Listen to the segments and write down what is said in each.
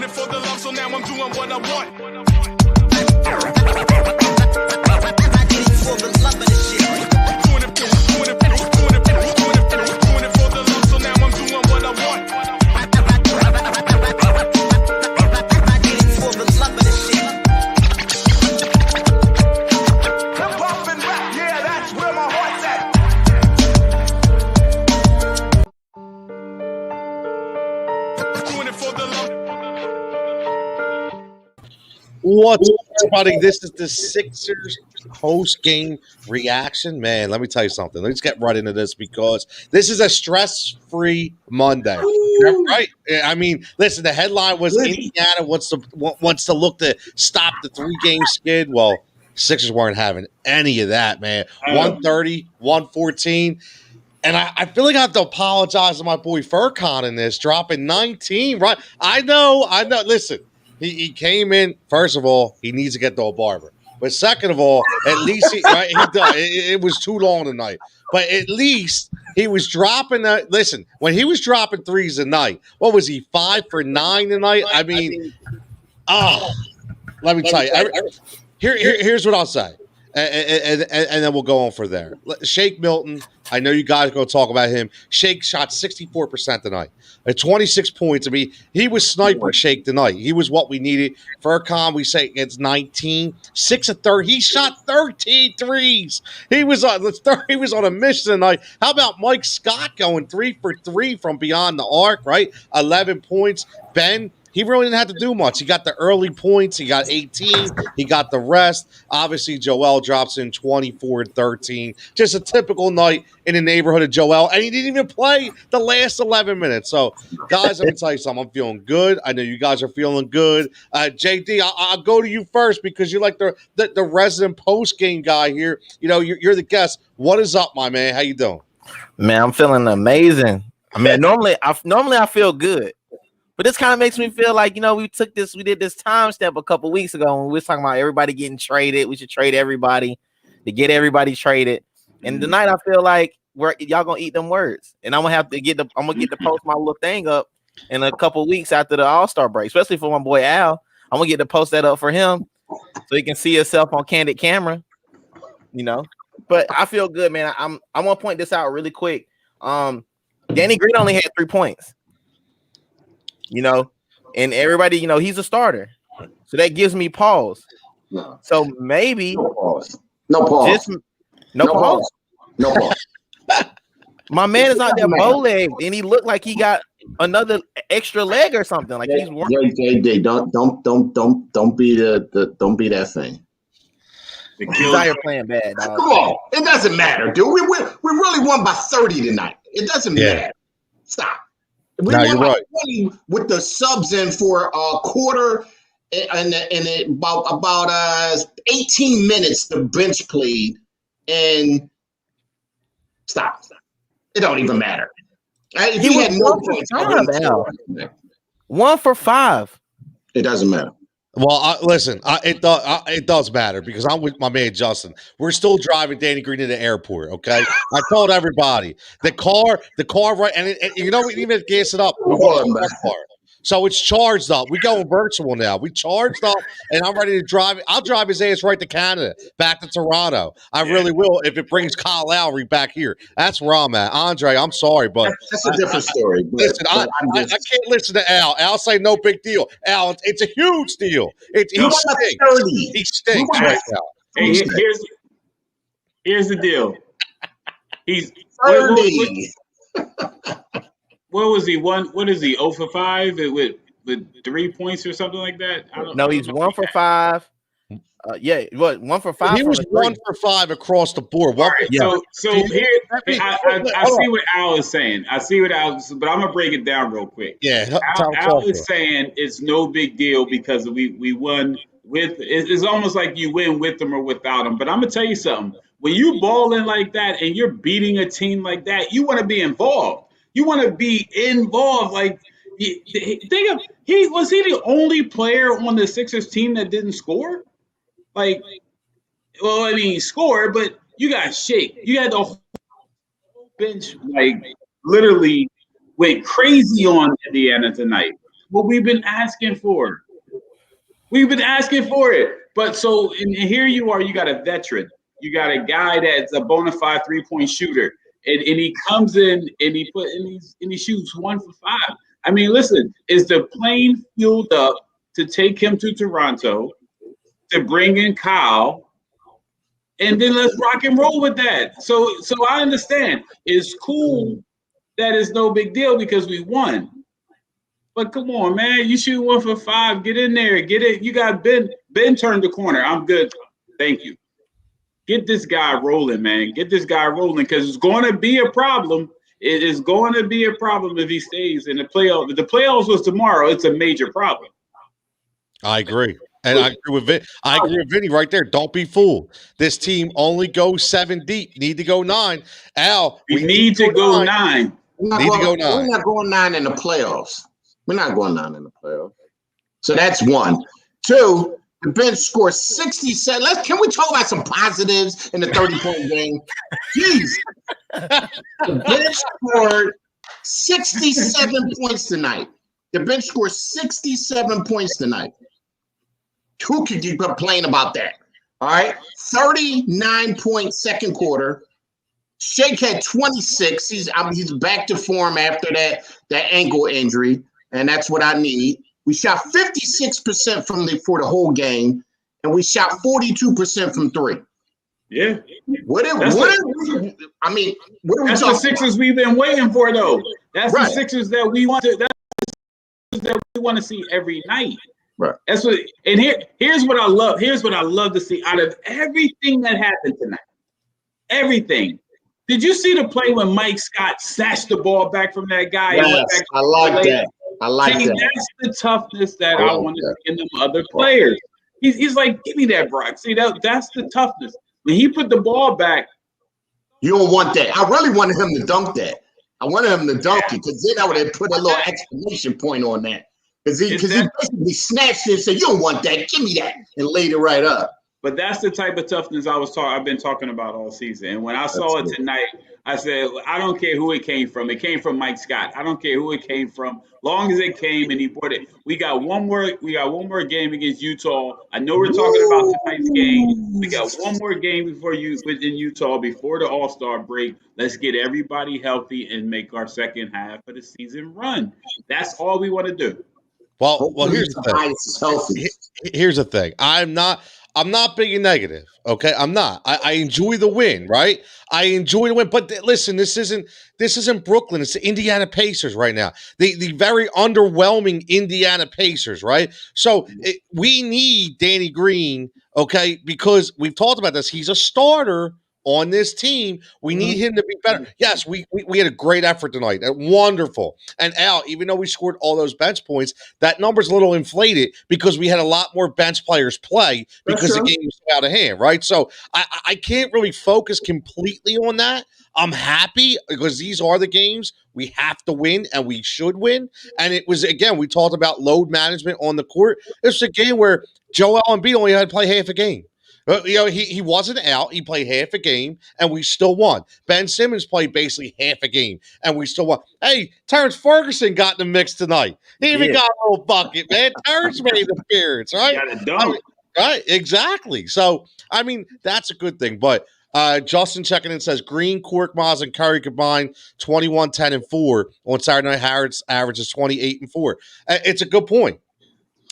it for the love, so now I'm doing what I want. I did it for the love of the shit. Doing it for the love, so now I'm doing what I want. I did it for the love of the shit. Hip hop and rap, yeah, that's where my heart's at. Doing it for the love. What's up, everybody? This is the Sixers post-game reaction. Man, let me tell you something. Let's get right into this because this is a stress-free Monday. Right? I mean, listen, the headline was Indiana wants to look to stop the three-game skid. Well, Sixers weren't having any of that, man. 130, 114. And I feel like I have to apologize to my boy Furcon in this, dropping 19, right? I know. Listen, he came in, first of all, he needs to get to a barber. But second of all, at least he does. It was too long tonight. But at least he was dropping that. Listen, when he was dropping threes a night, what was he, 5 for 9 tonight? I mean, let me tell you. Here's what I'll say. And then we'll go on for there. Shake Milton, I know you guys are going to talk about him. Shake shot 64% tonight. At 26 points. I mean, he was sniper Shake tonight. He was what we needed. Furcon, we say it's 19. 6 of 30. He shot 13 threes. He was on a mission tonight. How about Mike Scott going 3 for 3 from beyond the arc, right? 11 points. Ben, he really didn't have to do much. He got the early points. He got 18. He got the rest. Obviously, Joel drops in 24 and 13. Just a typical night in the neighborhood of Joel. And he didn't even play the last 11 minutes. So, guys, let me tell you something. I'm feeling good. I know you guys are feeling good. JD, I'll go to you first because you're like the resident post-game guy here. You know, you're the guest. What is up, my man? How you doing? Man, I'm feeling amazing. I mean, normally I feel good. But this kind of makes me feel like, you know, we did this time step a couple weeks ago when we was talking about everybody getting traded. We should trade everybody to get everybody traded. And tonight I feel like y'all gonna eat them words. And I'm gonna get to post my little thing up in a couple weeks after the All-Star break, especially for my boy Al. I'm gonna get to post that up for him so he can see himself on candid camera, you know. But I feel good, man. I want to point this out really quick. Danny Green only had 3 points. You know, and everybody, you know, he's a starter. So that gives me pause. No. So maybe no pause. No pause. No pause. No pause. My man is out there bow-legged, and he looked like he got another extra leg or something. Like he's working. Don't be that thing. He's out here playing bad, dog. Come on. It doesn't matter, dude. We really won by 30 tonight. It doesn't matter. Stop. We won by 20 with the subs in for a quarter and about 18 minutes the bench played. And stop. It don't even matter. If he had no points, 1 for 5. It doesn't matter. Well, listen, it does matter because I'm with my man Justin. We're still driving Danny Green to the airport, okay? I told everybody the car, right? And you know, we didn't even gas it up. We bought a car. So it's charged up. We going virtual now. We charged up, and I'm ready to drive. I'll drive his ass right to Canada, back to Toronto. I really will if it brings Kyle Lowry back here. That's where I'm at. Andre, I'm sorry, but that's a different story. Listen, I can't listen to Al. Al say no big deal. Al, it's a huge deal. He stinks. He stinks right now. Hey, here's the deal. He's 30. What was he? What is he? 0 for 5 with 3 points or something like that? He's 1 for 5. 1 for 5. He was 1 for 5 across the board. Right, so here, I see what Al is saying. But I'm gonna break it down real quick. Yeah, Al is saying it's no big deal because we won with. It's almost like you win with them or without them. But I'm gonna tell you something. When you balling like that and you're beating a team like that, you want to be involved. You want to be involved. Like, think of was he the only player on the Sixers team that didn't score? Like, well, I mean, he scored, but you got Shake. You had the whole bench, like, literally went crazy on Indiana tonight. what we've been asking for. We've been asking for it. But so and here you are, you got a veteran. You got a guy that's a bona fide 3-point shooter. And he comes in and he shoots 1 for 5. I mean, listen, is the plane fueled up to take him to Toronto, to bring in Kyle, and then let's rock and roll with that. So I understand. It's cool that it's no big deal because we won. But come on, man, you shoot 1 for 5. Get in there, get it. You got Ben. Ben turned the corner. I'm good. Thank you. Get this guy rolling, man. Get this guy rolling because it's going to be a problem. It is going to be a problem if he stays in the playoffs. If the playoffs was tomorrow, it's a major problem. I agree. And I agree with I agree with Vinny right there. Don't be fooled. This team only goes 7 deep. Need to go 9. Al, we need to go 9. We're not going 9 in the playoffs. We're not going 9 in the playoffs. So that's 1. 2, the bench scored 67. Can we talk about some positives in the 30-point game? Jeez. The bench scored 67 points tonight. The bench scored 67 points tonight. Who could you complain about that? All right. 39-point second quarter. Shake had 26. He's back to form after that ankle injury, and that's what I need. We shot 56% for the whole game, and we shot 42% from 3. Yeah. That's the Sixers we've been waiting for, though. That's right. The Sixers that we want to. That's the Sixers that we want to see every night. Right. That's what. And here's what I love. Here's what I love to see out of everything that happened tonight. Everything. Did you see the play when Mike Scott snatched the ball back from that guy? Yes, I like that. That's the toughness that I want to see in them other players. He's like, give me that, Brock. See, that's the toughness. When he put the ball back. You don't want that. I really wanted him to dunk that. I wanted him to dunk it because then I would have put a little exclamation point on that. Because he basically snatched it and said, you don't want that. Give me that. And laid it right up. But that's the type of toughness I've been talking about all season. And when I saw it tonight, I said, I don't care who it came from. It came from Mike Scott. I don't care who it came from. Long as it came and he brought it. We got one more game against Utah. I know we're talking about tonight's game. We got one more game within Utah before the All-Star break. Let's get everybody healthy and make our second half of the season run. That's all we want to do. Well, here's the thing. Here's the thing. I'm not being negative, okay? I'm not. I enjoy the win, right? I enjoy the win. But listen, this isn't Brooklyn. It's the Indiana Pacers right now. The very underwhelming Indiana Pacers, right? So we need Danny Green, okay? Because we've talked about this. He's a starter on this team. We need him to be better. Yes, we had a great effort tonight. Wonderful. And Al, even though we scored all those bench points, that number's a little inflated because we had a lot more bench players play because the game was out of hand, right? So I can't really focus completely on that. I'm happy because these are the games we have to win and we should win. And it was, again, we talked about load management on the court. It's a game where Joel Embiid only had to play half a game. He wasn't out. He played half a game, and we still won. Ben Simmons played basically half a game, and we still won. Hey, Terrence Ferguson got in the mix tonight. He even got a little bucket, man. Terrence made an appearance, right? Got a dunk. Right, exactly. So, I mean, that's a good thing. But Justin checking in says, Green, Korkmaz, and Curry combined 21, 10, and 4 on Saturday night. Harrod's average is 28 and 4. It's a good point.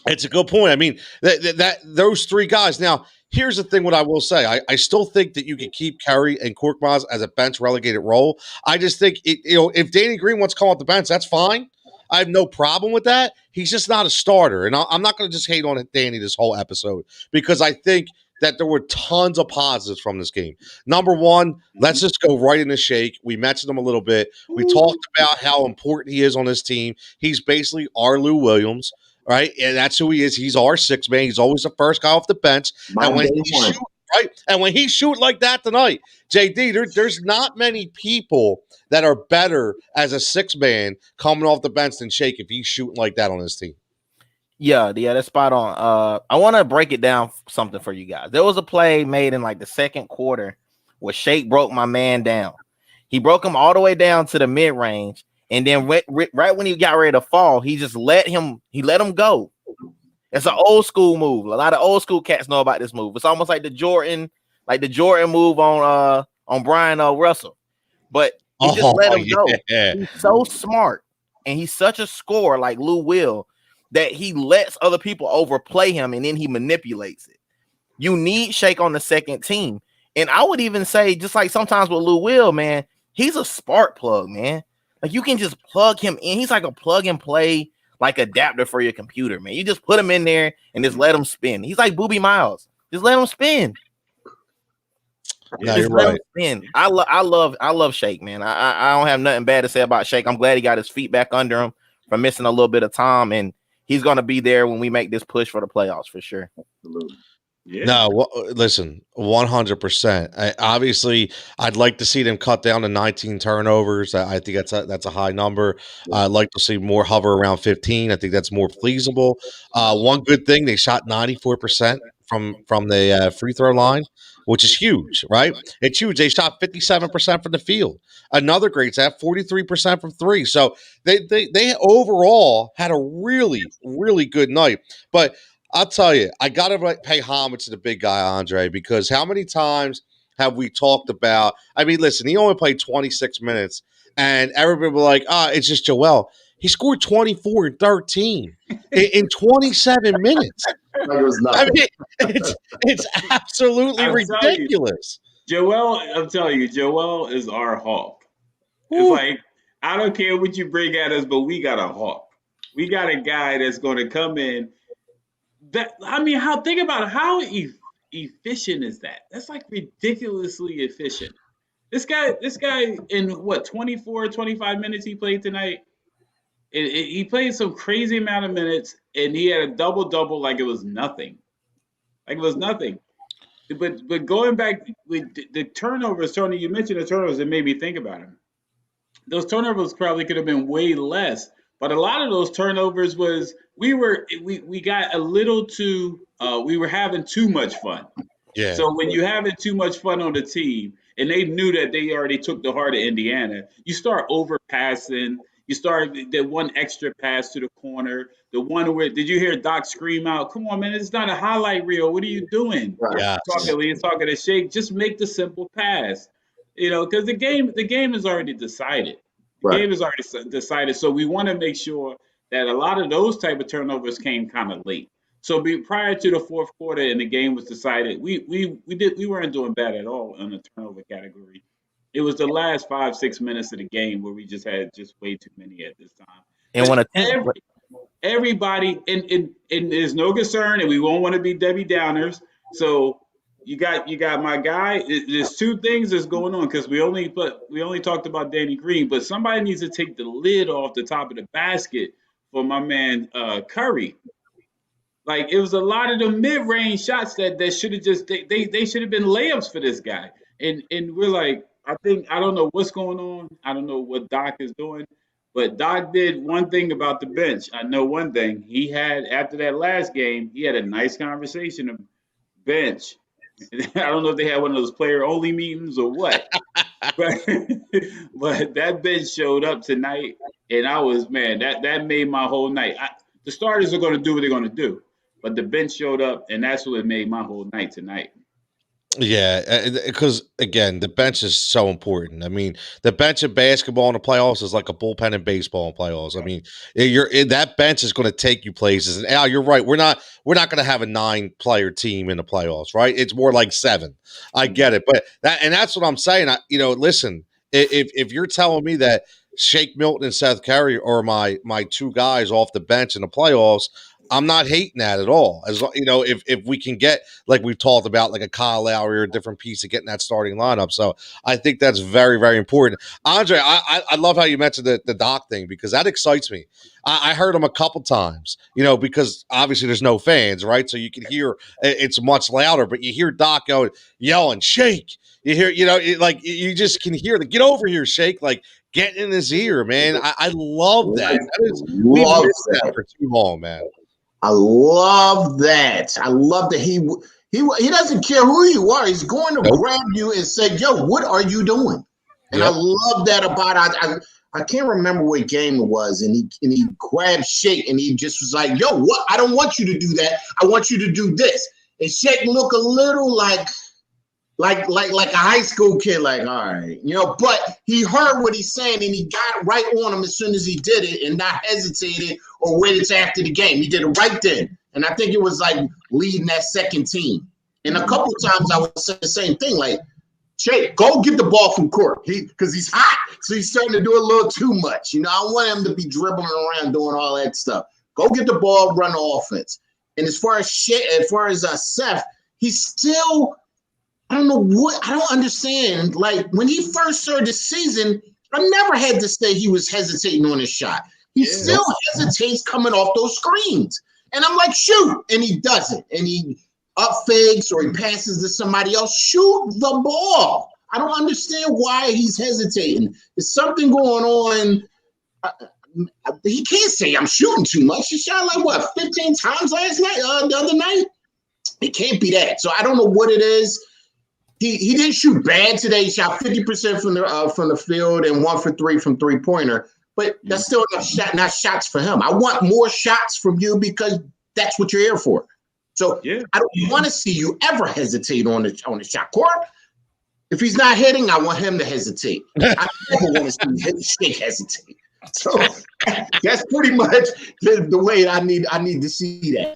It's a good point. I mean, that those 3 guys. Now, here's the thing, what I will say. I still think that you can keep Curry and Korkmaz as a bench relegated role. I just think, if Danny Green wants to come off the bench, that's fine. I have no problem with that. He's just not a starter. And I'm not going to just hate on Danny this whole episode because I think that there were tons of positives from this game. Number one, let's just go right in the shake. We mentioned him a little bit. We talked about how important he is on this team. He's basically our Lou Williams. Right, and that's who he is. He's our 6th man. He's always the first guy off the bench. And when he shoot like that tonight, JD, there's not many people that are better as a 6th man coming off the bench than Shake if he's shooting like that on his team. Yeah, that's spot on. I want to break it down something for you guys. There was a play made in like the second quarter where Shake broke my man down. He broke him all the way down to the mid range. And then right when he got ready to fall, he just let him go. It's an old school move. A lot of old school cats know about this move. It's almost like the Jordan move on Brian Russell. But he just let him go. He's so smart and he's such a scorer like Lou Will that he lets other people overplay him and then he manipulates it. You need Shake on the second team. And I would even say, just like sometimes with Lou Will, man, he's a spark plug, man. Like you can just plug him in. He's like a plug and play like adapter for your computer, man. You just put him in there and just let him spin. He's like Boobie Miles. Just let him spin. No, you're right. I love Shake, man. I don't have nothing bad to say about Shake. I'm glad he got his feet back under him from missing a little bit of time, and he's gonna be there when we make this push for the playoffs for sure. Absolutely. Yeah. No, listen, 100%. Obviously, I'd like to see them cut down to 19 turnovers. I think that's a high number. I'd like to see more hover around 15. I think that's more feasible. One good thing, they shot 94% from the free throw line, which is huge, right? It's huge. They shot 57% from the field. Another great stat, 43% from three. So they overall had a really, really good night. But I'll tell you, I got to pay homage to the big guy, Andre, because how many times have we talked about? I mean, listen, he only played 26 minutes, and everybody was like, it's just Joel. He scored 24 and 13 in 27 minutes. I mean, it's absolutely ridiculous. I'm telling you, Joel is our hawk. It's like, I don't care what you bring at us, but we got a hawk. We got a guy that's going to come in. Think about it, how efficient is that? That's like ridiculously efficient. This guy in what 24, 25 minutes he played tonight. He played some crazy amount of minutes and he had a double like it was nothing. Like it was nothing. But going back with the turnovers, Tony, you mentioned the turnovers that made me think about him. Those turnovers probably could have been way less. But a lot of those turnovers was we got a little too we were having too much fun. Yeah. So when you having too much fun on the team, and they knew that they already took the heart of Indiana, you start overpassing. You start the one extra pass to the corner, the one where did you hear Doc scream out? Come on, man! It's not a highlight reel. What are you doing? Yeah. He's talking to Shake. Just make the simple pass. Because the game is already decided. The game is already decided, so we want to make sure that a lot of those type of turnovers came kind of late. So prior to the fourth quarter and the game was decided, we weren't doing bad at all in the turnover category. It was the last 5-6 minutes of the game where we just had way too many at this time. And everybody and there's no concern, and we won't want to be Debbie Downers. So you got my guy. There's two things that's going on because we only talked about Danny Green, but somebody needs to take the lid off the top of the basket for my man Curry. Like it was a lot of the mid-range shots that should have just they should have been layups for this guy. And we're like, I don't know what's going on. I don't know what Doc is doing, but Doc did one thing about the bench. I know one thing. He had after that last game, he had a nice conversation of bench. I don't know if they had one of those player-only meetings or what, but that bench showed up tonight, and I was that made my whole night. The starters are going to do what they're going to do, but the bench showed up, and that's what made my whole night tonight. Yeah, because again, the bench is so important. I mean, the bench in basketball in the playoffs is like a bullpen in baseball in playoffs. I mean, that bench is going to take you places. And Al, you're right. We're not going to have a 9-player team in the playoffs, right? It's more like 7. I get it, but that's what I'm saying. Listen, if you're telling me that Shake Milton and Seth Curry are my 2 guys off the bench in the playoffs, I'm not hating that at all. As if we can get, like we've talked about, like a Kyle Lowry or a different piece of getting that starting lineup. So I think that's very, very important. Andre, I love how you mentioned the Doc thing because that excites me. I heard him a couple times, because obviously there's no fans, right? So you can hear it's much louder, but you hear Doc yelling, Shake. You hear, you just can hear the get over here, Shake, like getting in his ear, man. I love that. We missed that for too long, man. I love that. I love that he doesn't care who you are. He's going to grab you and say, "Yo, what are you doing?" And I love that about. I can't remember what game it was, and he grabbed Shake and he just was like, "Yo, what? I don't want you to do that. I want you to do this." And Shake looked a little like a high school kid, like, all right, but he heard what he's saying and he got right on him as soon as he did it and not hesitated or waited till after the game. He did it right then. And I think it was like leading that second team. And a couple of times I would say the same thing, like, Shake, go get the ball from court because he's hot. So he's starting to do a little too much. I don't want him to be dribbling around doing all that stuff. Go get the ball, run the offense. And as far as Seth, he's still – I don't know what – I don't understand. Like, when he first started the season, I never had to say he was hesitating on his shot. He still hesitates coming off those screens. And I'm like, shoot. And he doesn't. And he up fakes or he passes to somebody else. Shoot the ball. I don't understand why he's hesitating. There's something going on. He can't say I'm shooting too much. He shot like, 15 times the other night? It can't be that. So I don't know what it is. He didn't shoot bad today. He shot 50% from the field and 1 for 3 from three-pointer. But that's still not shots for him. I want more shots from you because that's what you're here for. So I don't want to see you ever hesitate on the shot court. If he's not hitting, I want him to hesitate. I never want to see Shake hesitate. So that's pretty much the way I need to see that.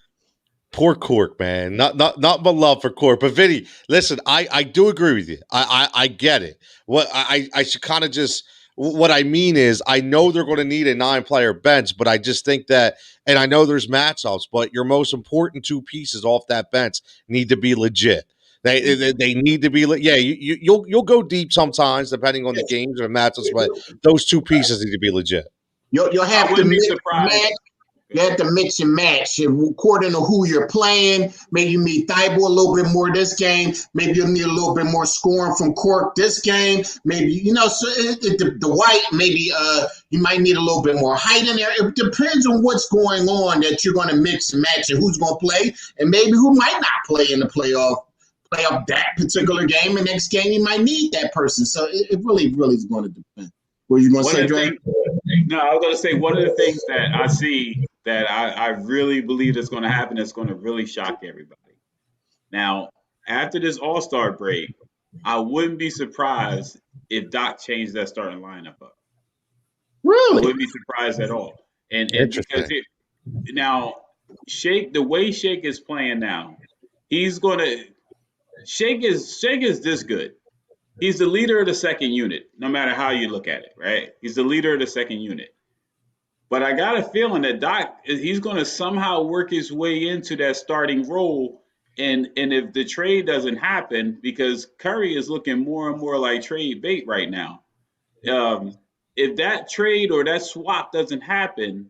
Poor Cork, man. Not but love for Cork. But Vinny, listen, I do agree with you. I get it. What I should kind of just what I mean is I know they're going to need a 9-player bench, but I just think that, and I know there's matchups, but your most important 2 pieces off that bench need to be legit. They need to be you'll go deep sometimes depending on the games or matchups, but those 2 pieces need to be legit. You'll have to mix and match. You have to mix and match according to who you're playing. Maybe you need Thibault a little bit more this game. Maybe you'll need a little bit more scoring from Cork this game. Maybe, so the White, maybe you might need a little bit more height in there. It depends on what's going on that you're going to mix and match and who's going to play and maybe who might not play in the playoff that particular game. And next game, you might need that person. So it really is going to depend. What are you going to say, Dre? No, I was going to say one of the things that I see that I really believe is going to happen that's going to really shock everybody. Now, after this All-Star break, I wouldn't be surprised if Doc changed that starting lineup up. Really? I wouldn't be surprised at all. And because now, Shake, the way Shake is playing now, he's going to – Shake is this good. He's the leader of the second unit, no matter how you look at it, right? He's the leader of the second unit. But I got a feeling that Doc, he's going to somehow work his way into that starting role. And if the trade doesn't happen, because Curry is looking more and more like trade bait right now. If that trade or that swap doesn't happen,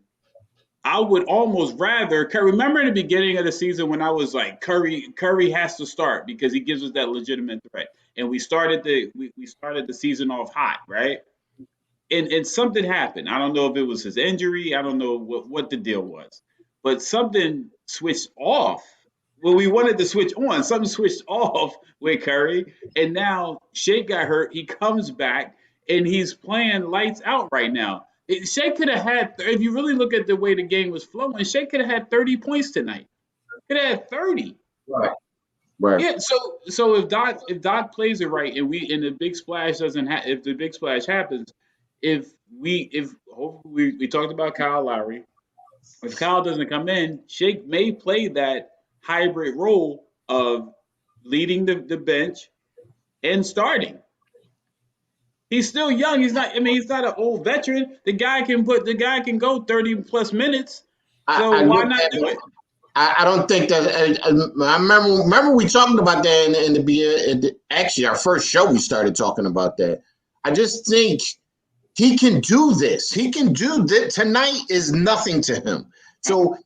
I would almost rather Curry. Remember in the beginning of the season when I was like, Curry has to start because he gives us that legitimate threat. And we started the season off hot, right? And something happened. I don't know if it was his injury. I don't know what the deal was. But something switched off. Well, we wanted to switch on. Something switched off with Curry. And now Shake got hurt. He comes back, and he's playing lights out right now. Shake could have had, if you really look at the way the game was flowing, Shake could have had 30 points tonight. Could have had 30. Right. Yeah. So if Doc plays it right, and the big splash if the big splash happens, if hopefully we talked about Kyle Lowry, if Kyle doesn't come in, Shake may play that hybrid role of leading the bench and starting. He's still young. He's not an old veteran. The guy can go 30 plus minutes. So why not do it? I don't think that. I remember we talked about that in the actually our first show we started talking about that. I just think he can do this. He can do this. Tonight is nothing to him. So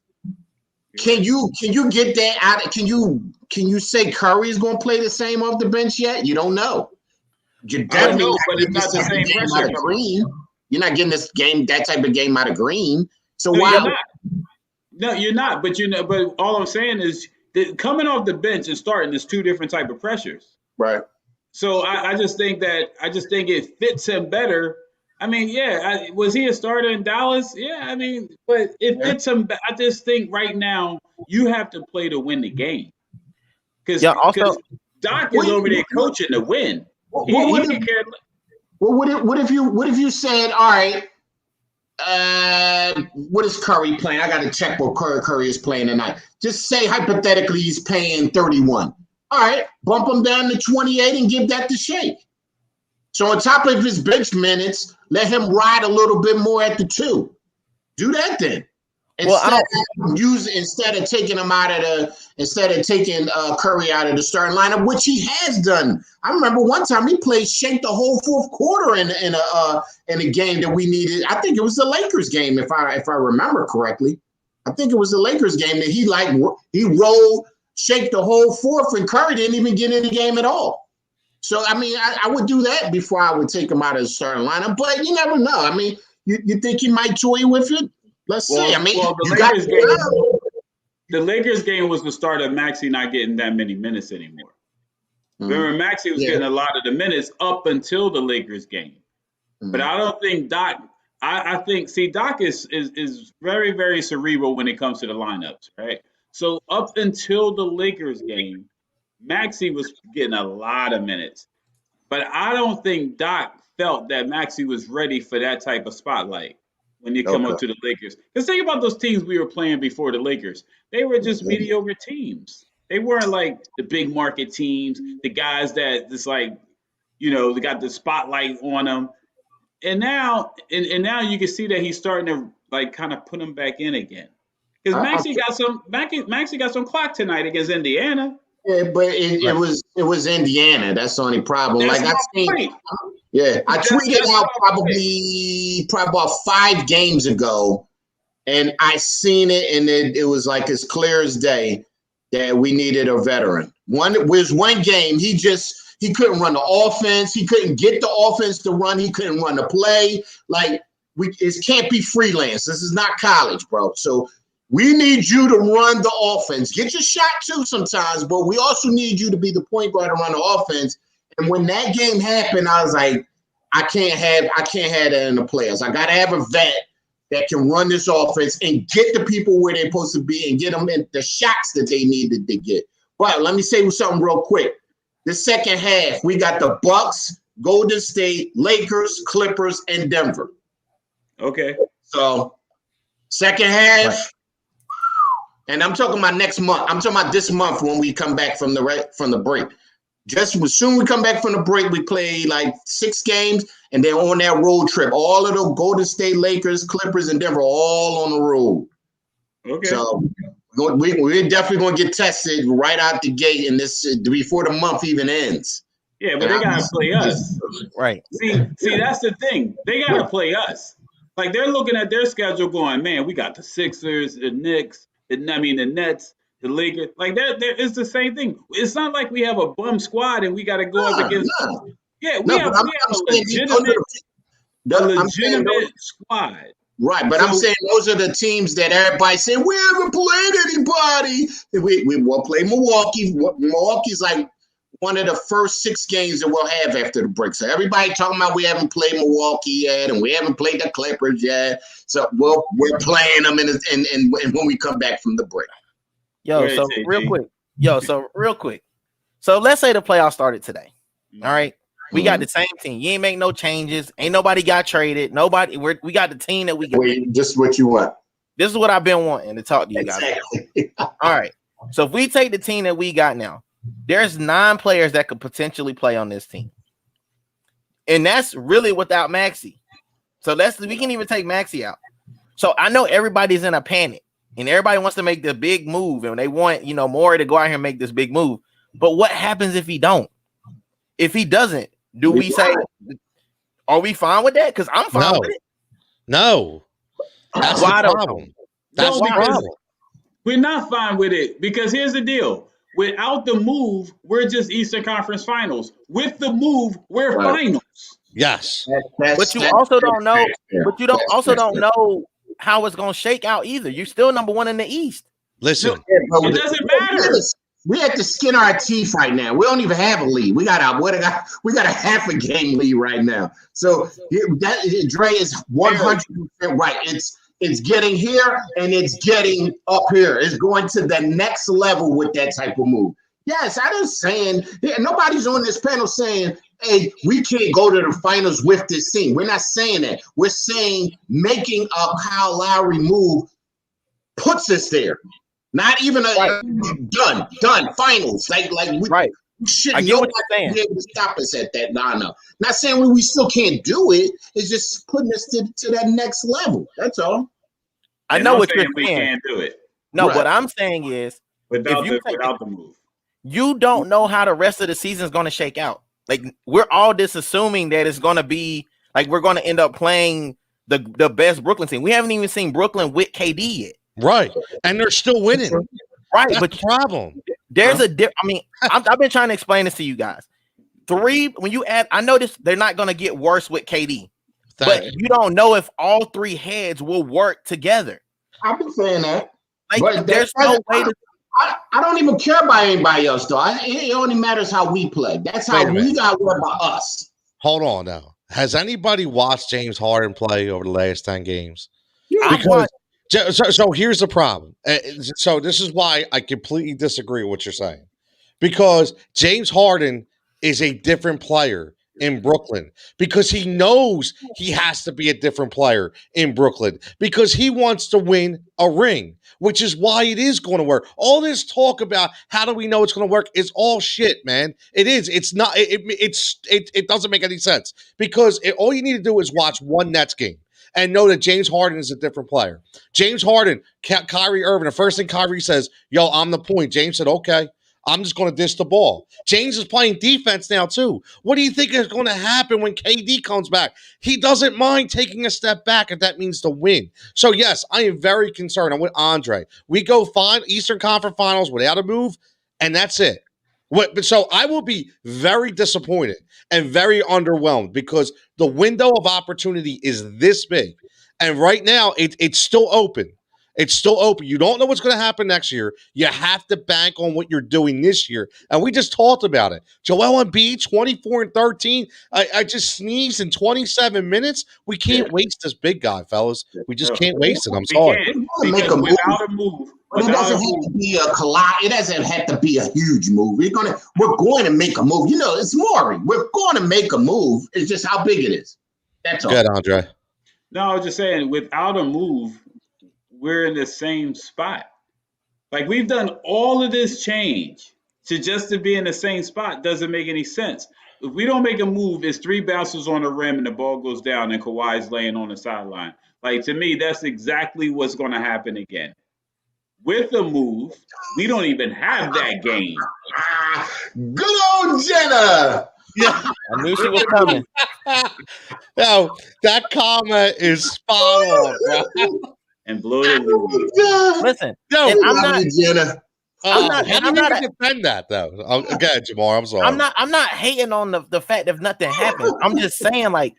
can you get that out? Can you say Curry is going to play the same off the bench yet? You don't know. You definitely know, but it's not the same pressure. Green. You're not getting that type of game out of Green. So why? You're not. But all I'm saying is that coming off the bench and starting is 2 different type of pressures. Right. So I just think it fits him better I mean, yeah, was he a starter in Dallas? Yeah, I mean, but it fits him. I just think right now you have to play to win the game because Yeah. Also, Doc is What, over there coaching to win. what, He what, if, can care. what if you said, all right, what is Curry playing? I got to check what Curry is playing tonight. Just say hypothetically he's paying 31. All right, bump him down to 28 and give that to Shake. So on top of his bench minutes, let him ride a little bit more at the 2. Do that then. Instead of taking him out of taking Curry out of the starting lineup, which he has done. I remember one time he played Shake the whole fourth quarter in a game that we needed. I think it was the Lakers game, if I remember correctly. I think it was the Lakers game that he rolled Shake the whole fourth, and Curry didn't even get in the game at all. So I mean, I would do that before I would take him out of the starting lineup. But you never know. I mean, you think he might toy with it? Let's see. I mean, the Lakers game was the start of Maxey not getting that many minutes anymore. Remember, Maxey was getting a lot of the minutes up until the Lakers game. But I don't think Doc. I think Doc is very, very cerebral when it comes to the lineups, right? So up until the Lakers game, Maxey was getting a lot of minutes. But I don't think Doc felt that Maxey was ready for that type of spotlight when you come up to the Lakers. Because think about those teams we were playing before the Lakers. They were just mediocre teams. They weren't like the big market teams, the guys that just like, they got the spotlight on them. And now you can see that he's starting to like kind of put them back in again. Because Maxey got some clock tonight against Indiana. Yeah, but it was Indiana. That's the only problem. That's like I think. Yeah, I tweeted out probably about 5 games ago, and I seen it, and it was like as clear as day that we needed a veteran. One game, he couldn't run the offense. He couldn't get the offense to run. He couldn't run the play. Like it can't be freelance. This is not college, bro. So we need you to run the offense. Get your shot too sometimes, but we also need you to be the point guard and run the offense. And when that game happened, I was like, I can't have that in the players. I got to have a vet that can run this offense and get the people where they're supposed to be and get them in the shots that they needed to get. But let me say something real quick. The second half, we got the Bucks, Golden State, Lakers, Clippers, and Denver. Okay. So second half, and I'm talking about next month. I'm talking about this month when we come back from the break. Just as soon as we come back from the break, we play like 6 games, and then on that road trip, all of the Golden State, Lakers, Clippers, and Denver, all on the road. Okay. So we're definitely going to get tested right out the gate in this before the month even ends. Yeah, but they got to play us. right. See, that's the thing. They got to play us. Like they're looking at their schedule, going, "Man, we got the Sixers, the Knicks, the Nets." The Lakers, like that, it's the same thing. It's not like we have a bum squad and we got to go up against. No. Yeah, we have a legitimate squad. Right, but I'm saying those are the teams that everybody said we haven't played anybody. We will play Milwaukee. Milwaukee's like one of the first 6 games that we'll have after the break. So everybody talking about we haven't played Milwaukee yet and we haven't played the Clippers yet. So we're playing them and when we come back from the break. So real quick. So let's say the playoffs started today. All right. We got the same team. You ain't make no changes. Ain't nobody got traded. We got the team that we got. Wait, just what you want. This is what I've been wanting to talk to you guys about. All right. So if we take the team that we got now, there's 9 players that could potentially play on this team. And that's really without Maxey. So we can even take Maxey out. So I know everybody's in a panic. And everybody wants to make the big move, and they want, Morey to go out here and make this big move. But what happens if he don't? If he doesn't, do we say, are we fine with that? Because I'm fine with it. No. That's the problem. That's the problem. We're not fine with it because here's the deal. Without the move, we're just Eastern Conference Finals. With the move, we're finals. Yes. But you also don't know. But you don't know how it's going to shake out either. You're still number 1 in the East. Listen, it doesn't matter. We have to skin our teeth right now. We don't even have a lead. We got a half a game lead right now. So that Dre is 100% right. It's getting here and it's getting up here. It's going to the next level with that type of move. Yes, I was saying nobody's on this panel saying, hey, we can't go to the finals with this team. We're not saying that. We're saying making a Kyle Lowry move puts us there. Not even done finals. Like right. I get what you're saying. Be able to stop us at that. No. Not saying we still can't do it. It's just putting us to that next level. That's all. I know what you're saying. We can't do it. No, what I'm saying is without the move. You don't know how the rest of the season is going to shake out. Like we're all just assuming that it's going to be like we're going to end up playing the best Brooklyn team. We haven't even seen Brooklyn with KD yet. Right, and they're still winning. Right, that's but the problem. There's a I mean, I've been trying to explain this to you guys. When you add, I noticed they're not going to get worse with KD, but you don't know if all three heads will work together. I've been saying that. Like, there's no way to. I don't even care about anybody else, though. It only matters how we play. That's how we got to worry about us. Hold on now. Has anybody watched James Harden play over the last 10 games? Yeah, So here's the problem. So this is why I completely disagree with what you're saying. Because James Harden is a different player in Brooklyn because he knows he has to be a different player in Brooklyn because he wants to win a ring, which is why it is going to work. All this talk about how do we know it's going to work is all shit, man. It is. It's not. It doesn't make any sense because all you need to do is watch one Nets game and know that James Harden is a different player. James Harden, Kyrie Irving, the first thing Kyrie says, yo, I'm the point. James said, okay. I'm just going to dish the ball. James is playing defense now, too. What do you think is going to happen when KD comes back? He doesn't mind taking a step back if that means to win. So, yes, I am very concerned. I'm with Andre. We go Eastern Conference Finals without a move, and that's it. So I will be very disappointed and very underwhelmed because the window of opportunity is this big. And right now, it's still open. It's still open. You don't know what's going to happen next year. You have to bank on what you're doing this year. And we just talked about it. Joel Embiid, 24 and 13. I just sneezed in 27 minutes. We can't waste this big guy, fellas. We just can't waste it. I'm sorry. Without a move. But it doesn't have to be a collide. It doesn't have to be a huge move. We're going to make a move. You know, it's Maury. We're going to make a move. It's just how big it is. That's all. Good, Andre. No, I was just saying, without a move, we're in the same spot. Like we've done all of this change to be in the same spot doesn't make any sense. If we don't make a move, it's 3 bounces on the rim and the ball goes down and Kawhi's laying on the sideline. Like to me, that's exactly what's going to happen again. With a move, we don't even have that game. Good old Jenna. Yeah, I knew she was coming. No, that comment is spot on, bro. And blow the lead. Listen, no, I'm not defend that though. Okay, Jamar, I'm sorry. I'm not hating on the fact that nothing happened. I'm just saying, like,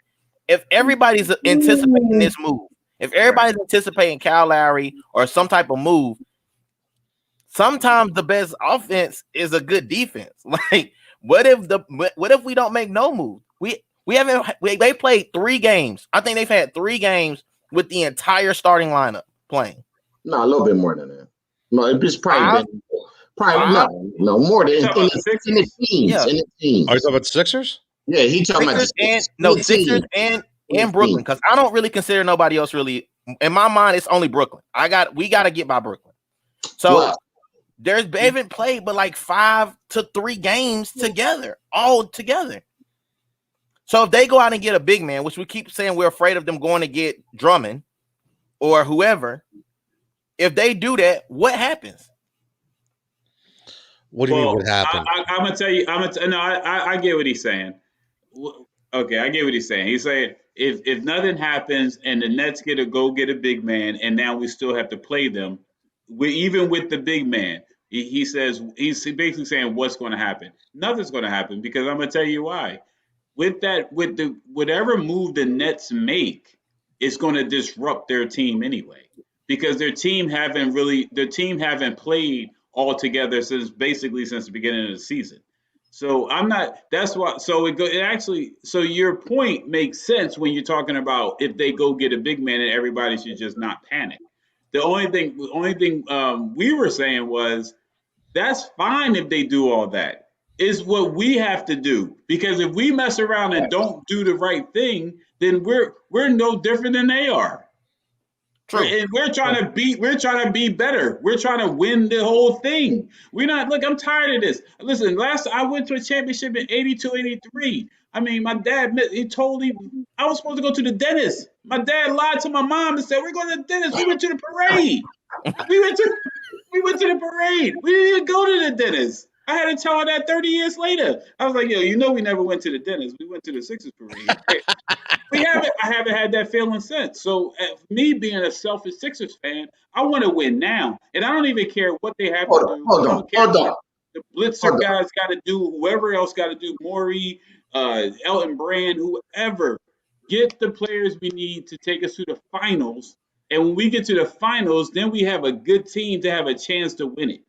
if everybody's anticipating this move, if everybody's anticipating Kyle Lowry or some type of move, sometimes the best offense is a good defense. Like, what if we don't make no move? They played 3 games. I think they've had 3 games with the entire starting lineup playing. No, a little bit more than that. No, it's probably more than in the teams. Yeah. In the teams. Are you talking about the Sixers? Yeah, he talking about Sixers and Brooklyn, because I don't really consider nobody else really. In my mind, it's only Brooklyn. We got to get by Brooklyn. So they haven't played but like 5 to 3 games together, all together. So if they go out and get a big man, which we keep saying we're afraid of them going to get Drummond or whoever, if they do that, what happens? What do you mean what happens? I'm going to tell you. I get what he's saying. Okay, I get what he's saying. He's saying if nothing happens and the Nets get a big man and now we still have to play them, even with the big man, he says he's basically saying what's going to happen. Nothing's going to happen because I'm going to tell you why. Whatever move the Nets make, it's going to disrupt their team anyway, because their team haven't played altogether since the beginning of the season. So I'm not. That's why. So it actually. So your point makes sense when you're talking about if they go get a big man and everybody should just not panic. The only thing we were saying was that's fine if they do all that. It's what we have to do because if we mess around and don't do the right thing, then we're no different than they are. True. And we're trying to be better. We're trying to win the whole thing. We're not, look, I'm tired of this. Listen, last I went to a championship in 82, 83. I mean, my dad, he told me I was supposed to go to the dentist. My dad lied to my mom and said, we're going to the dentist. We went to the parade. We went to we went to the parade. We didn't even go to the dentist. I had to tell her that 30 years later. I was like, yo, we never went to the dentist. We went to the Sixers parade. I haven't had that feeling since. So, me being a selfish Sixers fan, I want to win now, and I don't even care what they have to do. Hold I on, don't care hold what on. the Blitzer guys got to do. Whoever else got to do. Maury, Elton Brand, whoever. Get the players we need to take us to the finals, and when we get to the finals, then we have a good team to have a chance to win it.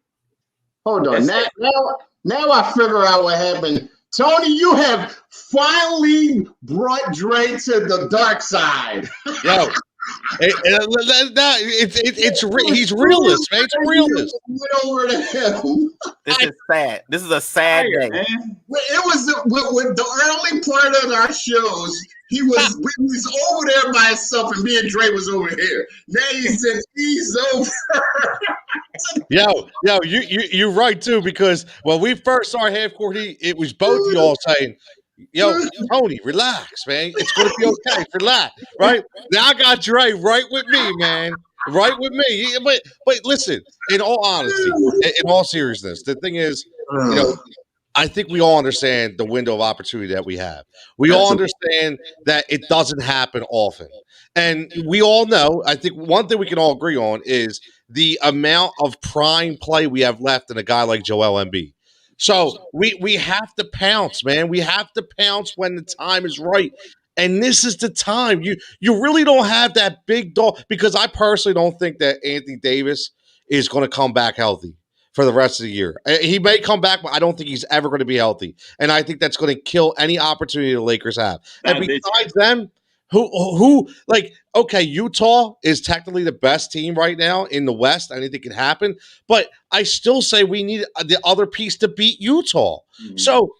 Hold on. That's Now I figure out what happened. Tony, you have finally brought Dre to the dark side. Yo, he's realist, man. He's a realist. Went over to him. This is sad. This is a sad day. man. It was with the early part of our shows. We was over there by himself, and me and Dre was over here. Now he said he's over. Yo, you're right too, because when we first saw half court, it was both of y'all saying, "Yo, Tony, relax, man. It's gonna be okay. Relax." Right now, I got Dre right with me, man. Right with me. But listen, in all honesty, in all seriousness, the thing is, I think we all understand the window of opportunity that we have. We all understand that it doesn't happen often. And we all know, I think one thing we can all agree on is the amount of prime play we have left in a guy like Joel Embiid. So we have to pounce, man. We have to pounce when the time is right. And this is the time. You really don't have that big dog, because I personally don't think that Anthony Davis is going to come back healthy for the rest of the year. He may come back, but I don't think he's ever going to be healthy. And I think that's going to kill any opportunity the Lakers have. And besides them, who like, okay, Utah is technically the best team right now in the West. Anything can happen. But I still say we need the other piece to beat Utah. Mm-hmm. So,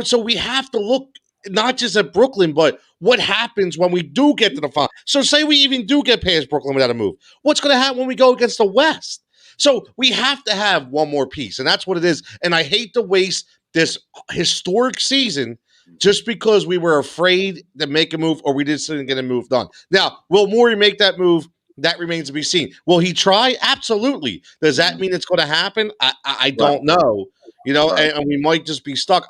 so we have to look not just at Brooklyn, but what happens when we do get to the final. So say we even do get past Brooklyn without a move. What's going to happen when we go against the West? So we have to have one more piece, and that's what it is. And I hate to waste this historic season just because we were afraid to make a move or we just didn't get a move done. Now, will Morey make that move? That remains to be seen. Will he try? Absolutely. Does that mean it's going to happen? I don't know. And we might just be stuck.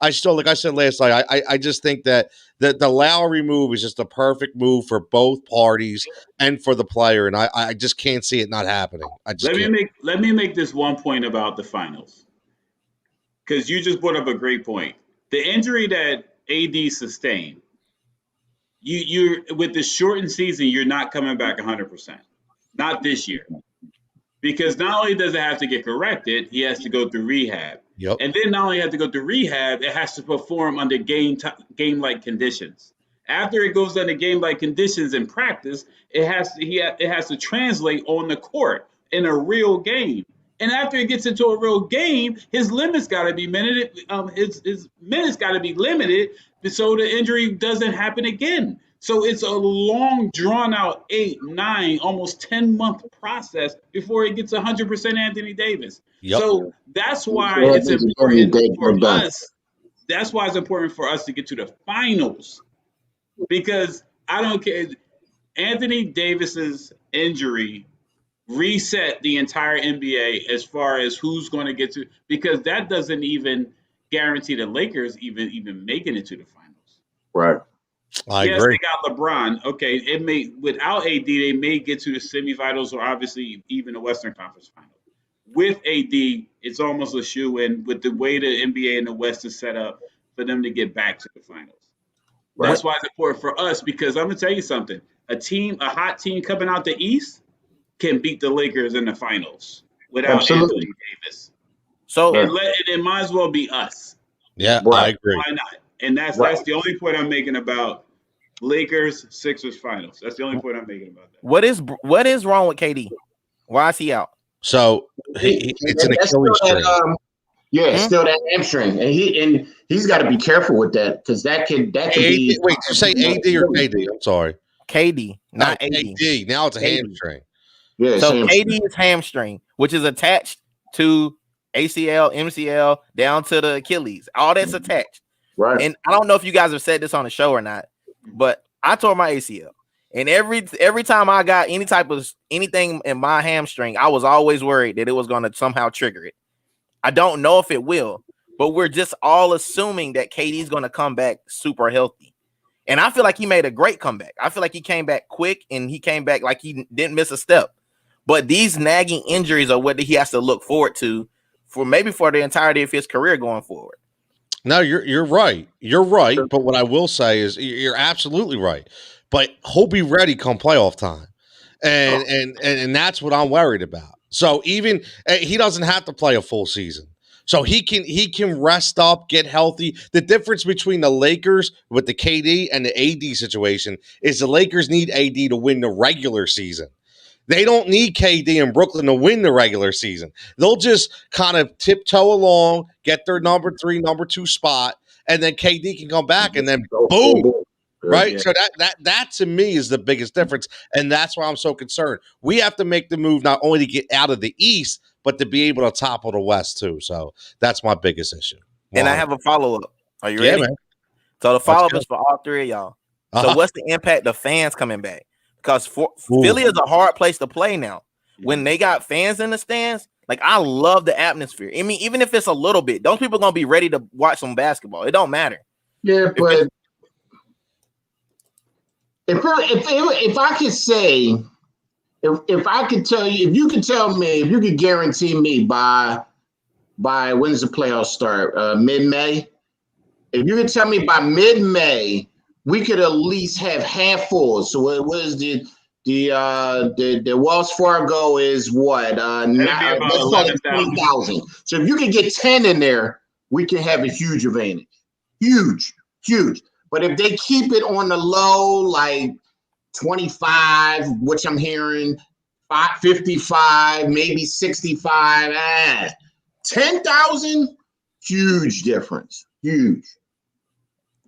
I still, like I said last night, I just think that the Lowry move is just the perfect move for both parties and for the player, and I just can't see it not happening. Let me make this one point about the finals, because you just brought up a great point. The injury that AD sustained, you with the shortened season, you're not coming back 100%, not this year, because not only does it have to get corrected, he has to go through rehab. Yep. And then not only have to go through rehab, it has to perform under game-like conditions. After it goes under game-like conditions in practice, it has to translate on the court in a real game. And after it gets into a real game, his limits got to be limited. His minutes got to be limited so the injury doesn't happen again. So it's a long, drawn-out 8, 9, almost 10-month process before it gets 100% Anthony Davis. Yep. So that's why it's important for us. That's why it's important for us to get to the finals, because I don't care. Anthony Davis's injury reset the entire NBA as far as who's going to get to, because that doesn't even guarantee the Lakers even making it to the finals. Right. I agree. They got LeBron. Okay, it may, without AD, they may get to the semifinals or obviously even the Western Conference Finals. With AD, it's almost a shoe-in with the way the NBA and the West is set up for them to get back to the finals. Right. That's why it's important for us, because I'm gonna tell you something: a hot team coming out the East can beat the Lakers in the finals. without Absolutely. Anthony Davis. So Yeah. And it might as well be us. Yeah, I Right. agree. Why not? And that's Right. the only point I'm making about Lakers Sixers finals. That's the only point I'm making about that. what is wrong with KD? Why is he out? So it's an That's still Achilles that, strain. it's still that hamstring, and he's got to be careful with that because that could be. Wait, did you say AD or KD? I'm sorry. KD, not AD. KD. Now it's a KD. hamstring. Yeah, So hamstring. KD is hamstring, which is attached to ACL, MCL, down to the Achilles. All that's attached. Right. And I don't know if you guys have said this on the show or not, but I tore my ACL. And every time I got any type of anything in my hamstring, I was always worried that it was going to somehow trigger it. I don't know if it will, but we're just all assuming that KD is going to come back super healthy. And I feel like he made a great comeback. I feel like he came back quick and he came back like he didn't miss a step. But these nagging injuries are what he has to look forward to for the entirety of his career going forward. No, you're right. You're right. But what I will say is you're absolutely right. But he'll be ready come playoff time. And that's what I'm worried about. So even he doesn't have to play a full season. So he can rest up, get healthy. The difference between the Lakers with the KD and the AD situation is the Lakers need AD to win the regular season. They don't need KD in Brooklyn to win the regular season. They'll just kind of tiptoe along, get their number 3, number 2 spot, and then KD can come back and then boom. Right? Yeah. So that to me is the biggest difference. And that's why I'm so concerned. We have to make the move not only to get out of the East, but to be able to topple the West too. So that's my biggest issue. And I have a follow-up. Are you ready? Man. So the follow-up is for all three of y'all. So what's the impact of fans coming back? Because Philly is a hard place to play now. When they got fans in the stands, like I love the atmosphere. I mean, even if it's a little bit, those people gonna be ready to watch some basketball. It don't matter. Yeah, but if I could say, if I could tell you, if you could tell me, if you could guarantee me by when does the playoffs start? Mid-May. If you could tell me by mid-May, we could at least have half full. So what is the Wells Fargo is what? Let's call it 20,000. So if you could get 10 in there, we can have a huge advantage. Huge. But if they keep it on the low, like 25, which I'm hearing, 55, maybe 65, 10,000, huge difference. Huge.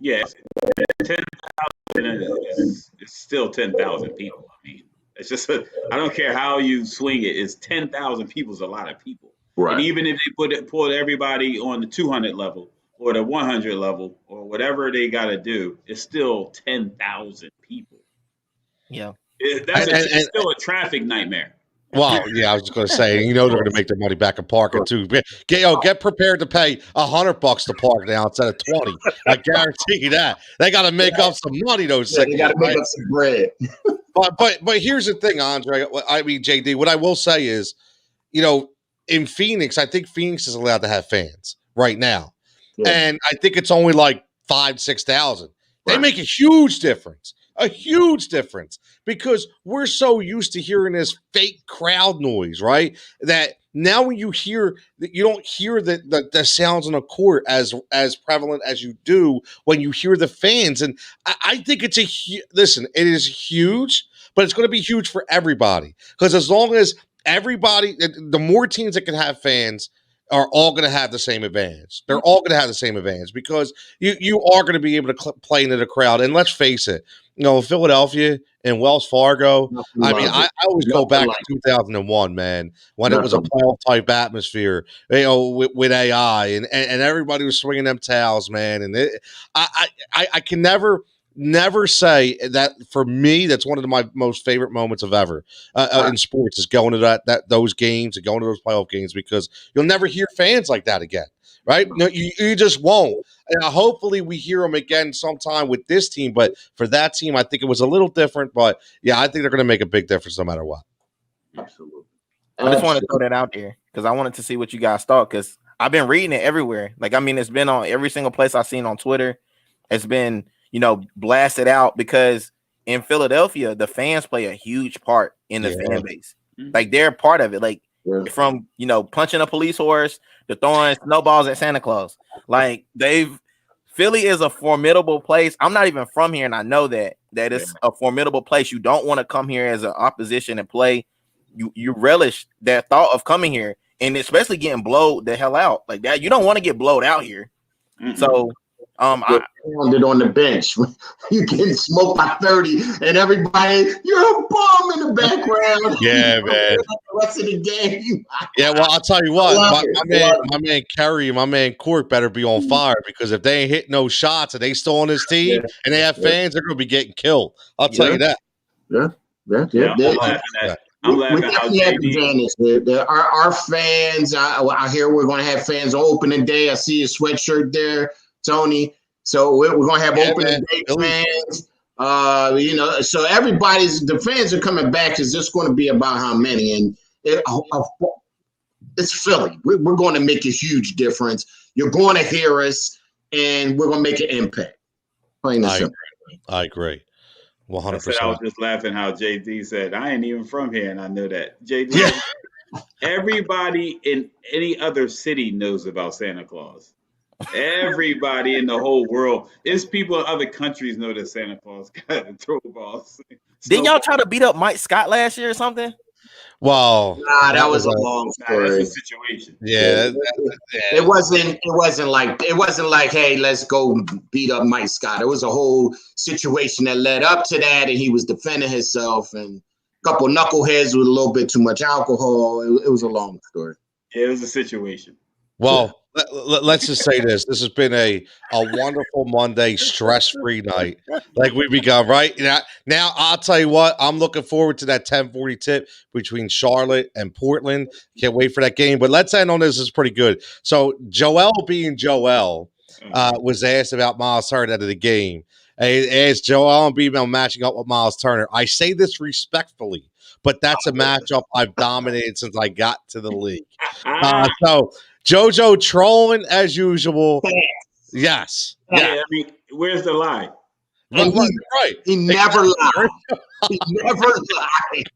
Yes, 10,000 is still 10,000 people. I mean, it's just I don't care how you swing it. It's 10,000 people is a lot of people. Right. And even if they pull everybody on the 200 level or the 100 level or whatever they got to do, it's still 10,000 people. Yeah, It's still a traffic nightmare. Well, yeah, I was just going to say, they're going to make their money back in parking too. Get prepared to pay $100 to park now instead of 20. I guarantee you that they got to make up some money. Those they got to make up some bread. but here's the thing, Andre. I mean, JD. What I will say is, in Phoenix, I think Phoenix is allowed to have fans right now, and I think it's only like 5,000-6,000. They make a huge difference. A huge difference because we're so used to hearing this fake crowd noise, right? That now when you hear that, you don't hear the sounds on the court as prevalent as you do when you hear the fans. And I think it's listen, it is huge, but it's going to be huge for everybody because as long as everybody, the more teams that can have fans are all going to have the same advantage. They're all going to have the same advantage because you are going to be able to play into the crowd. And let's face it, Philadelphia and Wells Fargo. I mean, I always go back to 2001, man, when it was a playoff type atmosphere, with AI and everybody was swinging them towels, man. And I can never say that for me. That's one of my most favorite moments of ever in sports is going to those games and going to those playoff games because you'll never hear fans like that again. Right? No, you just won't. And hopefully we hear them again sometime with this team. But for that team, I think it was a little different. But yeah, I think they're going to make a big difference no matter what. Absolutely. I just want to throw that out there because I wanted to see what you guys thought because I've been reading it everywhere. Like, I mean, it's been on every single place I've seen on Twitter. It's been, blasted out because in Philadelphia, the fans play a huge part in the fan base. Like, they're part of it. Like, from punching a police horse to throwing snowballs at Santa Claus. Like Philly is a formidable place. I'm not even from here, and I know that it's a formidable place. You don't want to come here as an opposition and play. You relish that thought of coming here, and especially getting blowed the hell out like that. You don't want to get blowed out here. Mm-hmm. So I pounded on the bench. You getting smoked by 30, and everybody, you're a bum in the background. Yeah, man. The rest of the game. Yeah, well, I'll tell you what, my man Kerry and my man Court better be on fire, because if they ain't hitting no shots and they still on his team and they have fans, they're gonna be getting killed. I'll tell you that. I'm laughing how JD. Our fans. I hear we're going to have fans opening day. I see a sweatshirt there, Tony. So we're going to have opening day fans. So the fans are coming back. It's just going to be about how many, and it's Philly. We're going to make a huge difference. You're going to hear us, and we're going to make an impact. I agree. 100%. I was just laughing how JD said, I ain't even from here, and I know that. JD, everybody in any other city knows about Santa Claus. Everybody in the whole world. It's people in other countries know that Santa Claus got to throw balls. Didn't y'all try to beat up Mike Scott last year or something? Well, that was a long story. That's the situation. Yeah, it wasn't like, hey, let's go beat up Mike Scott. It was a whole situation that led up to that, and he was defending himself, and a couple knuckleheads with a little bit too much alcohol. It was a long story. Yeah, it was a situation. Well, let's just say this. This has been a wonderful Monday, stress-free night. Like we begun, right? Now, I'll tell you what, I'm looking forward to that 10:40 tip between Charlotte and Portland. Can't wait for that game. But let's end on this. This is pretty good. So Joel being Joel was asked about Miles Turner out of the game. As Joel Embiid matching up with Miles Turner. I say this respectfully, but that's a matchup I've dominated since I got to the league. So JoJo trolling as usual. Yes. Yeah. I mean, where's the lie? Right. He never lied. He never lied.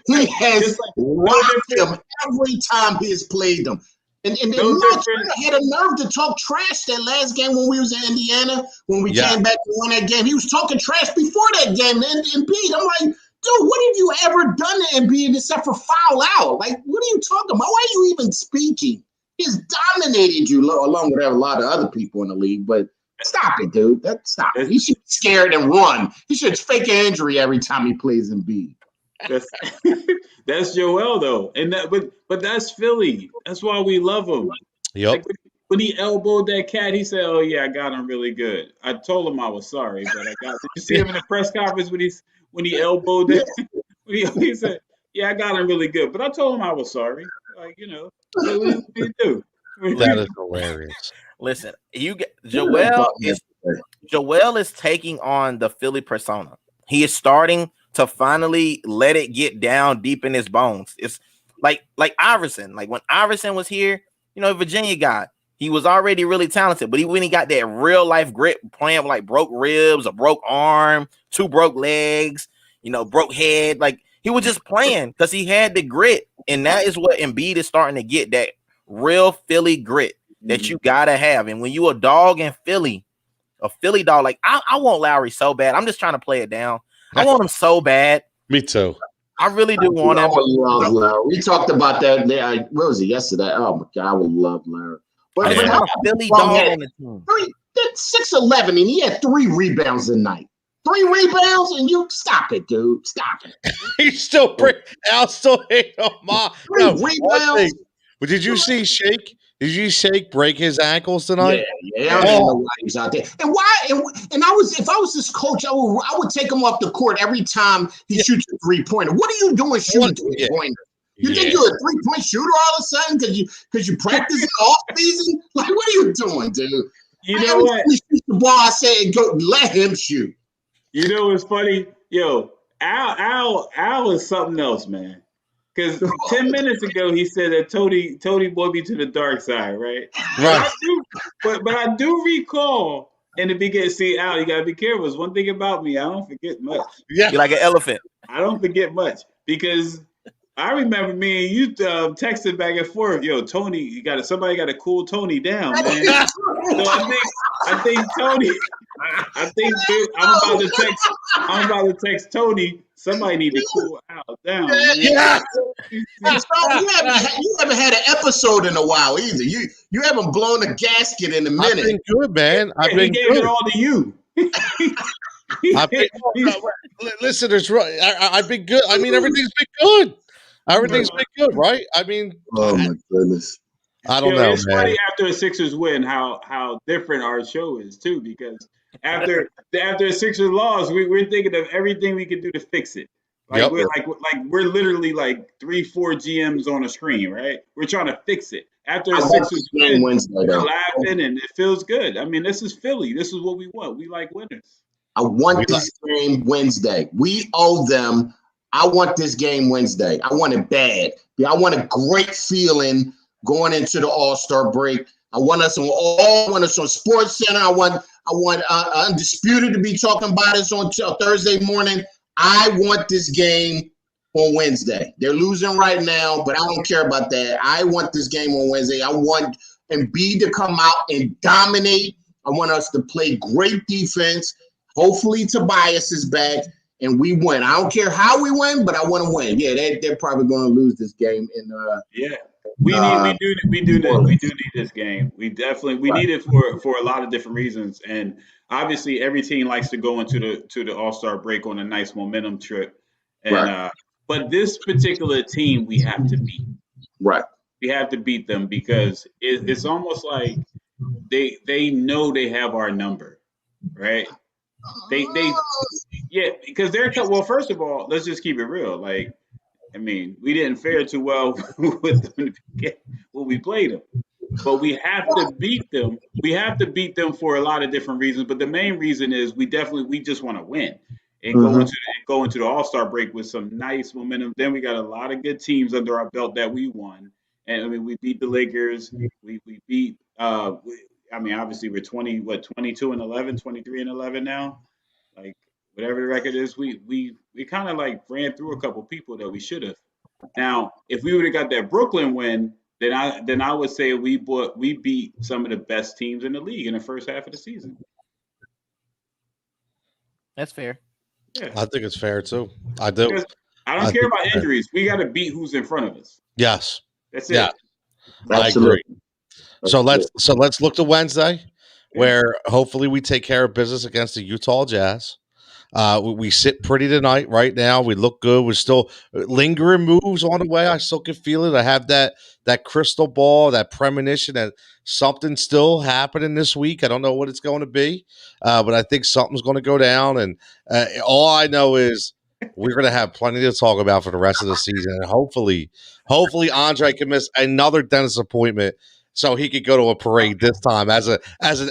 He has rocked them every time he has played them. And Miles Turner had a nerve to talk trash that last game when we was in Indiana, when we came back to win that game. He was talking trash before that game. And Embiid, I'm like, dude, what have you ever done to Embiid except for foul out? Like, what are you talking about? Why are you even speaking? He's dominated you along with a lot of other people in the league, but stop it, dude. Stop it. He should be scared and run. He should fake an injury every time he plays Embiid. That's Joel though, and but that's Philly. That's why we love him. Yep. Like, when he elbowed that cat, he said, "Oh yeah, I got him really good." I told him I was sorry, but I got. Did you see him in the press conference when he elbowed that? He said, "Yeah, I got him really good," but I told him I was sorry. Like, what do you do? That is hilarious. Listen, Joel is taking on the Philly persona. He is starting to finally let it get down deep in his bones. It's like Iverson. Like when Iverson was here, Virginia guy, he was already really talented, but when he got that real life grit, playing with like broke ribs, a broke arm, 2 broke legs, broke head, like he was just playing because he had the grit. And that is what Embiid is starting to get, that real Philly grit that you gotta have. And when you a dog in Philly, a Philly dog, like I want Lowry so bad. I'm just trying to play it down. I want him so bad. Me too. I really do want him. We talked about that. What was it yesterday? Oh my God, I would love Larry. But a Philly dog on the team. 6'11", and he had 3 rebounds a night. 3 rebounds, and you stop it, dude. Stop it. He's still I'll still hate him. 3 rebounds. But did you see Shake? Did you Shake break his ankles tonight? Yeah. I don't know why he's out there. And why? And if I was this coach, I would take him off the court every time he shoots a 3-pointer. What are you doing shooting 3-pointers? You think you're a 3-point shooter all of a sudden because you practice off season? Like, what are you doing, dude? You know what? He shoots the ball, I say, go let him shoot. You know what's funny? Yo, Al is something else, man. Because 10 minutes ago he said that Tony brought me to the dark side, right? Right. But I do recall in the beginning. See, Al, you gotta be careful. There's one thing about me, I don't forget much. Yeah, you're like an elephant. I don't forget much because I remember me and you texting back and forth. Yo, Tony, somebody got to cool Tony down, man. So I think Tony. I'm about to text Tony. Somebody need to cool out down. Man. Yeah. And so you haven't had an episode in a while either. You haven't blown a gasket in a minute. I've been good, man. I've been he gave good. it all to you. Listen, I've been good. I mean, everything's been good. Everything's been good, right? I mean, oh my goodness. I don't know, it's man. funny after a Sixers win how different our show is too, because after a Sixers loss, we're thinking of everything we can do to fix it. Like we're literally like 3-4 GMs on a screen, right? We're trying to fix it. After a Sixers win, we're laughing and it feels good. I mean, this is Philly. This is what we want. We like winners. I want this game Wednesday. We owe them. I want this game Wednesday. I want it bad. I want a great feeling going into the All-Star break. I want us on Sports Center. I want Undisputed to be talking about us on Thursday morning. I want this game on Wednesday. They're losing right now, but I don't care about that. I want this game on Wednesday. I want Embiid to come out and dominate. I want us to play great defense. Hopefully Tobias is back and we win. I don't care how we win, but I want to win. Yeah, they're probably going to lose this game. We do need this game. We need it for a lot of different reasons. And obviously, every team likes to go into the All-Star break on a nice momentum trip. And but this particular team, we have to beat. Right. We have to beat them because it's almost like they know they have our number, right? Because they're first of all, let's just keep it real. Like, I mean, we didn't fare too well with them when we played them, but we have to beat them. We have to beat them for a lot of different reasons, but the main reason is we just want to win and go into the All-Star break with some nice momentum. Then we got a lot of good teams under our belt that we won, and I mean, we beat the Lakers. We beat. Obviously we're 22-11, 23-11 now. Like whatever the record is, we kind of like ran through a couple people that we should have. Now, if we would have got that Brooklyn win, then I would say we beat some of the best teams in the league in the first half of the season. That's fair. Yeah. I think it's fair too. I do. Because I don't care about injuries. We got to beat who's in front of us. Yes. That's it. Yeah. I agree. So let's look to Wednesday, where hopefully we take care of business against the Utah Jazz. We sit pretty tonight. Right now, we look good. We're still lingering moves on the way. I still can feel it. I have that crystal ball, that premonition that something's still happening this week. I don't know what it's going to be, but I think something's going to go down. And all I know is we're going to have plenty to talk about for the rest of the season. And hopefully Andre can miss another dentist appointment so he could go to a parade this time as an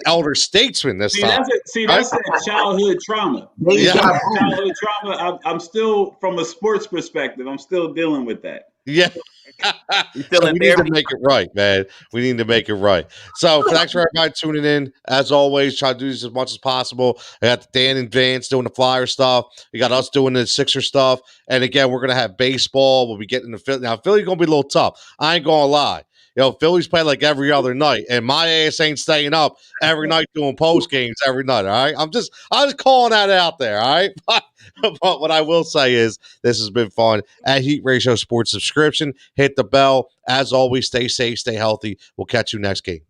elder statesman this time. That's that childhood trauma. Yeah. Childhood trauma. I'm still, from a sports perspective, I'm still dealing with that. Yeah. We need to make it right, man. We need to make it right. So thanks for everybody tuning in. As always, try to do this as much as possible. I got Dan and Vance doing the Flyer stuff. We got us doing the Sixer stuff. And again, we're going to have baseball. We'll be getting the Philly. Now, Philly's going to be a little tough. I ain't going to lie. Philly's play like every other night, and my ass ain't staying up every night doing post games every night. All right, I'm just calling that out there. All right, but what I will say is this has been fun. At Heat Ratio Sports subscription, hit the bell. As always, stay safe, stay healthy. We'll catch you next game.